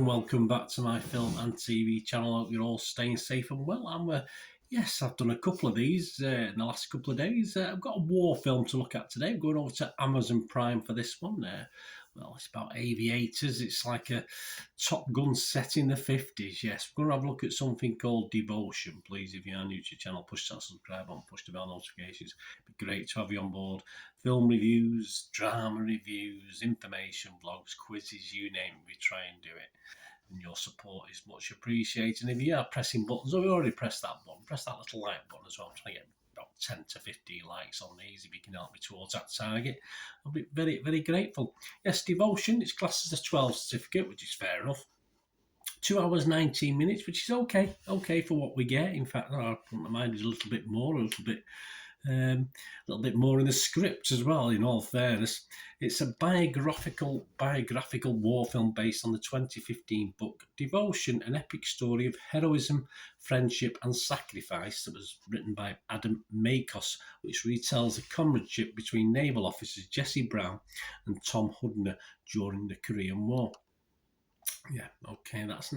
welcome back to my film and TV channel. I hope you're all staying safe and well. Yes, I've done a couple of these in the last couple of days. I've got a war film to look at today. I'm going over to Amazon Prime for this one. Well, it's about aviators. It's like a Top Gun set in the 50s. Yes, we're going to have a look at something called Devotion. Please, if you are new to the channel, push that subscribe button, push the bell notifications. It'd be great to have you on board. Film reviews, drama reviews, information vlogs, quizzes, you name it, we try and do it. And your support is much appreciated. And if you are pressing buttons, or you already pressed that button, press that little like button as well. I'm trying to get about 10 to 15 likes on these. If you can help me towards that target, I'll be very, very grateful. Yes, Devotion, it's classed as a 12 certificate, which is fair enough. 2 hours, 19 minutes, which is okay for what we get. In fact, I mind is a little bit more, a little bit more in the script as well, in all fairness. It's a biographical war film based on the 2015 book Devotion, an epic story of heroism, friendship and sacrifice that was written by Adam Makos, which retells the comradeship between naval officers Jesse Brown and Tom Hudner during the Korean War. Yeah, okay, that's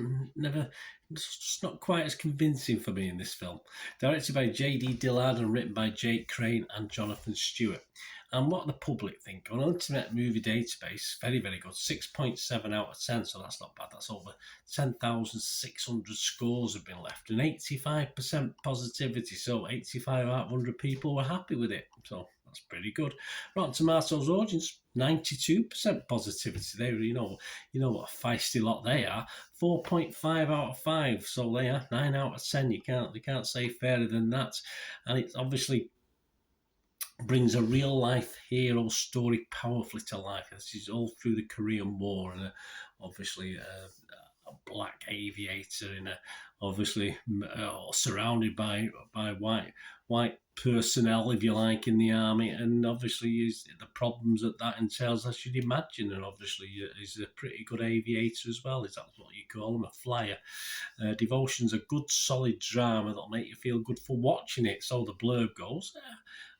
just not quite as convincing for me in this film. Directed by J.D. Dillard and written by Jake Crane and Jonathan Stewart. And what the public think? On Internet Movie Database, very, very good. 6.7 out of 10, so that's not bad. That's over 10,600 scores have been left. And 85% positivity, so 85 out of 100 people were happy with it. So that's pretty good. Rotten Tomatoes audience, 92% positivity. They, you know what a feisty lot they are. 4.5 out of 5. So they are 9 out of 10. You can't say fairer than that. And it obviously brings a real life hero story powerfully to life. This is all through the Korean War, and obviously a black aviator obviously surrounded by white personnel, if you like, in the army, and obviously the problems that entails, I should imagine. And obviously he's a pretty good aviator as well. Is that what you call him, a flyer? Devotion's a good solid drama that'll make you feel good for watching it. So the blurb goes,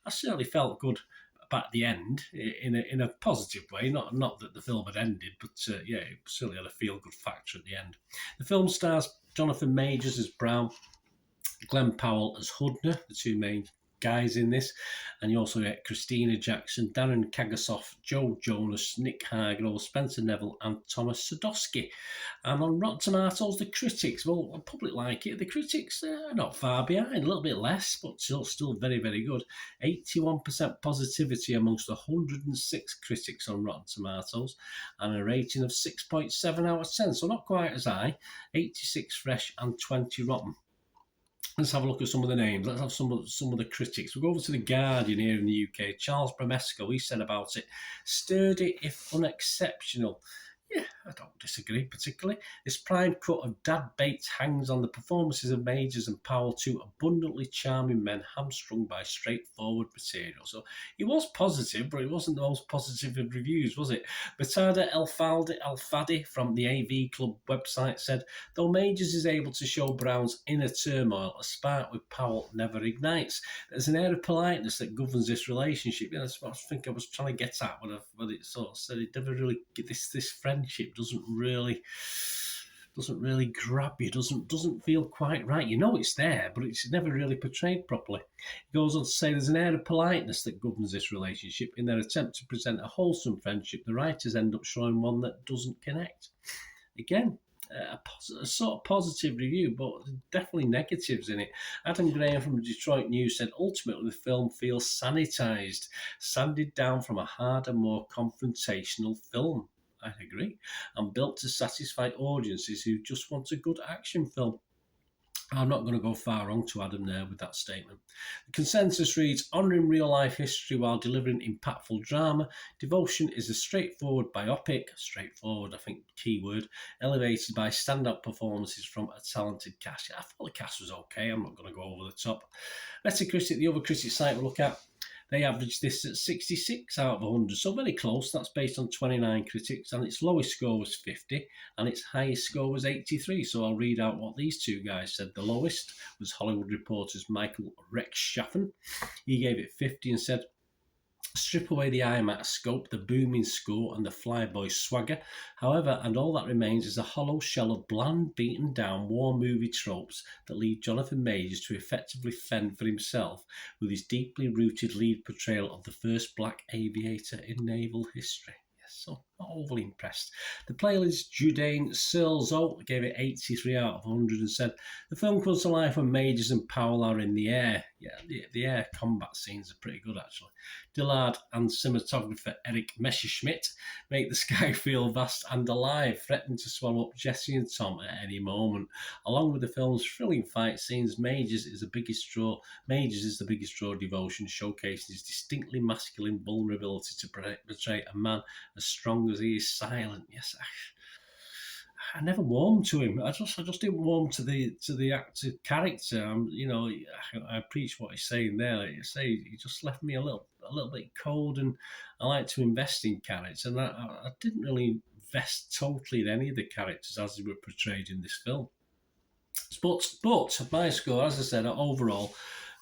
I certainly felt good at the end in a positive way. Not that the film had ended, but yeah, it certainly had a feel-good factor at the end. The film stars Jonathan Majors as Brown, Glenn Powell as Hudner, the two main guys in this, and you also get Christina Jackson, Darren Kagasoff, Joe Jonas, Nick Hargrove, Spencer Neville and Thomas Sadowski. And on Rotten Tomatoes, the critics, well, the public like it. The critics are not far behind, a little bit less, but still very, very good. 81% positivity amongst 106 critics on Rotten Tomatoes, and a rating of 6.7 out of 10, so not quite as high. 86 fresh and 20 rotten. Let's have a look at some of the names. Let's have some of the critics. We'll go over to The Guardian here in the UK. Charles Bramesco, he said about it, sturdy if unexceptional. Yeah, I don't disagree particularly. This prime cut of Dad Bates hangs on the performances of Majors and Powell, two abundantly charming men hamstrung by straightforward material. So he was positive, but it wasn't the most positive of reviews, was it? Batada El-Fadi from the AV Club website said, though Majors is able to show Brown's inner turmoil, a spark with Powell never ignites. There's an air of politeness that governs this relationship. That's what I think I was trying to get at when it sort of said it never really get this friendship doesn't really grab you, doesn't feel quite right. You know it's there, but it's never really portrayed properly. He goes on to say there's an air of politeness that governs this relationship. In their attempt to present a wholesome friendship, the writers end up showing one that doesn't connect. Again, a sort of positive review, but definitely negatives in it. Adam Graham from Detroit News said, ultimately the film feels sanitised, sanded down from a harder, more confrontational film. I agree, and built to satisfy audiences who just want a good action film. I'm not going to go far wrong to Adam there with that statement. The consensus reads, honouring real-life history while delivering impactful drama. Devotion is a straightforward biopic, straightforward, I think, keyword, elevated by stand-up performances from a talented cast. I thought the cast was okay. I'm not going to go over the top. Metacritic, the other critic site we'll look at, they averaged this at 66 out of 100, so very close. That's based on 29 critics, and its lowest score was 50, and its highest score was 83. So I'll read out what these two guys said. The lowest was Hollywood Reporter's Michael Rechtschaffen. He gave it 50 and said, Strip away the IMAX scope, the booming score, and the flyboy swagger, however, and all that remains is a hollow shell of bland, beaten down war movie tropes that leave Jonathan Majors to effectively fend for himself with his deeply rooted lead portrayal of the first black aviator in naval history. So, not overly impressed. The playlist Judain Searlezo gave it 83 out of 100 and said, the film comes to life when Majors and Powell are in the air. Yeah, the air combat scenes are pretty good, actually. Dillard and cinematographer Eric Messerschmidt make the sky feel vast and alive, threatening to swallow up Jesse and Tom at any moment. Along with the film's thrilling fight scenes, Majors is the biggest draw devotion, showcasing his distinctly masculine vulnerability to portray a man as strong as he is silent. Yes, I never warmed to him. I just didn't warm to the actor character. I appreciate what he's saying there. He just left me a little bit cold, and I like to invest in characters, and I didn't really invest totally in any of the characters as they were portrayed in this film. But my score, as I said, overall,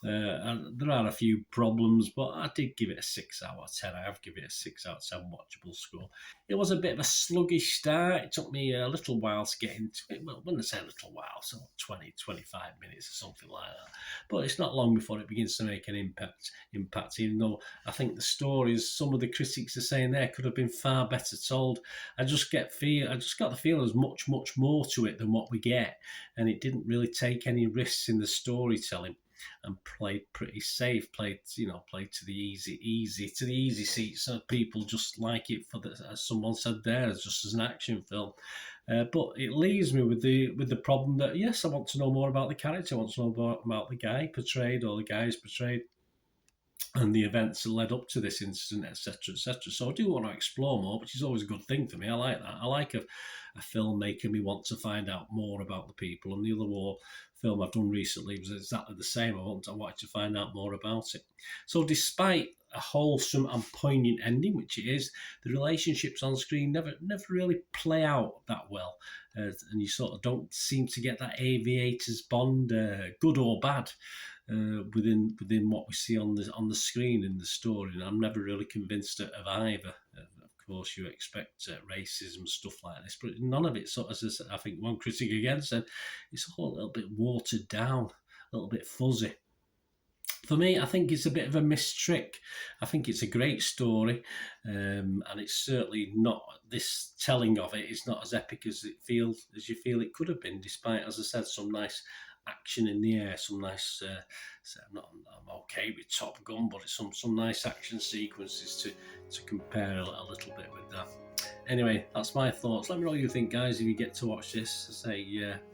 there are a few problems, but I did give it a 6 out of 10. I have given it a 6 out of 10 watchable score. It was a bit of a sluggish start. It took me a little while to get into it. Well, when I say a little while, so 20, 25 minutes or something like that. But it's not long before it begins to make an impact, even though I think the stories, some of the critics are saying there, could have been far better told. I just got the feeling there's much more to it than what we get, and it didn't really take any risks in the storytelling, and played pretty safe. Played to the easy seats. So people just like it as someone said there, just as an action film. But it leaves me with the problem that yes, I want to know more about the character. I want to know more about the guy portrayed or the guys portrayed, and the events that led up to this incident, etc., etc. So I do want to explore more, which is always a good thing for me. I like that. I like a film making me want to find out more about the people. And the other war film I've done recently was exactly the same. I wanted to find out more about it. So despite a wholesome and poignant ending, which it is, the relationships on screen never really play out that well. And you sort of don't seem to get that aviators bond, good or bad, within what we see on the screen in the story. And I'm never really convinced of either. Of course, you expect racism, stuff like this, but none of it. So, as I said, I think one critic again said it's all a little bit watered down, a little bit fuzzy. For me, I think it's a bit of a missed trick. I think it's a great story, and it's certainly not, this telling of it is not as epic as you feel it could have been, despite, as I said, some nice action in the air, some nice. I'm okay with Top Gun, but it's some nice action sequences to compare a little bit with that. Anyway, that's my thoughts. Let me know what you think, guys, if you get to watch this.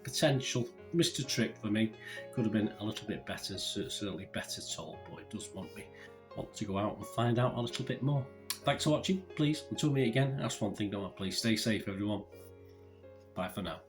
Potential Mr. Trick for me. Could have been a little bit better, certainly better told, but it does want to go out and find out a little bit more. Thanks for watching. Please, until we meet again, that's one thing, don't I? Please stay safe, everyone. Bye for now.